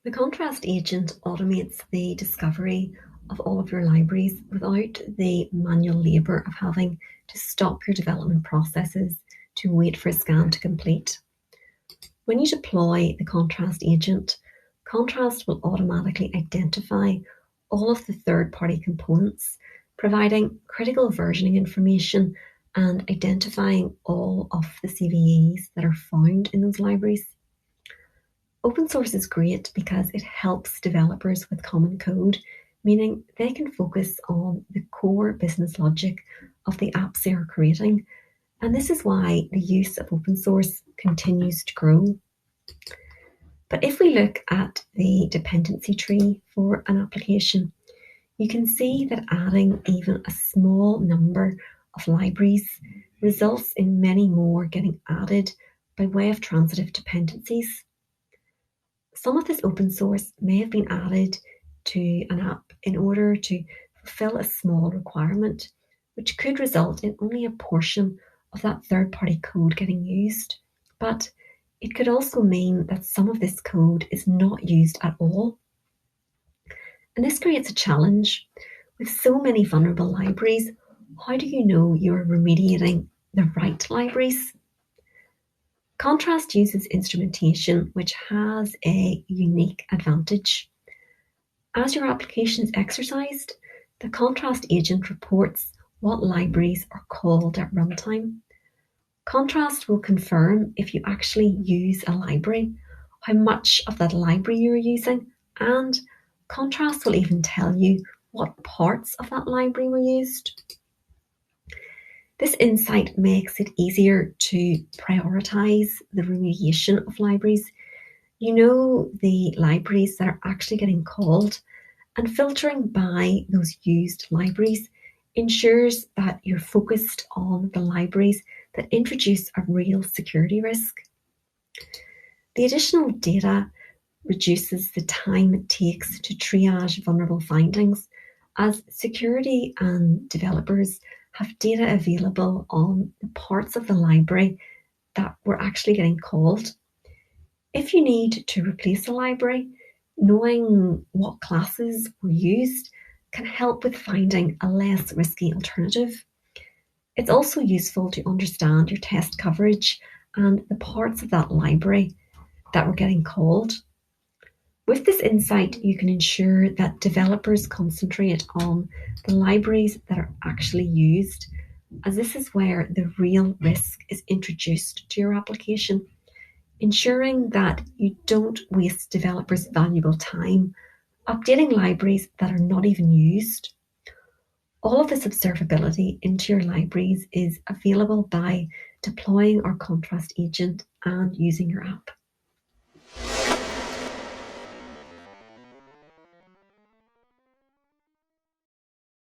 The contrast agent automates the discovery of all of your libraries without the manual labour of having to stop your development processes to wait for a scan to complete. When you deploy the contrast agent, Contrast will automatically identify all of the third-party components, providing critical versioning information and identifying all of the CVEs that are found in those libraries. Open source is great because it helps developers with common code, meaning they can focus on the core business logic of the apps they are creating. And this is why the use of open source continues to grow. But if we look at the dependency tree for an application, you can see that adding even a small number of libraries results in many more getting added by way of transitive dependencies. Some of this open source may have been added to an app in order to fulfill a small requirement, which could result in only a portion of that third-party code getting used. But it could also mean that some of this code is not used at all. And this creates a challenge. With so many vulnerable libraries, how do you know you're remediating the right libraries? Contrast uses instrumentation, which has a unique advantage. As your application is exercised, the contrast agent reports what libraries are called at runtime. Contrast will confirm if you actually use a library, how much of that library you're using, and Contrast will even tell you what parts of that library were used. This insight makes it easier to prioritize the remediation of libraries. You know the libraries that are actually getting called, and filtering by those used libraries ensures that you're focused on the libraries that introduce a real security risk. The additional data reduces the time it takes to triage vulnerable findings, as security and developers have data available on the parts of the library that were actually getting called. If you need to replace a library, knowing what classes were used can help with finding a less risky alternative. It's also useful to understand your test coverage and the parts of that library that were getting called. With this insight, you can ensure that developers concentrate on the libraries that are actually used, as this is where the real risk is introduced to your application, ensuring that you don't waste developers' valuable time updating libraries that are not even used. All of this observability into your libraries is available by deploying our contrast agent and using your app.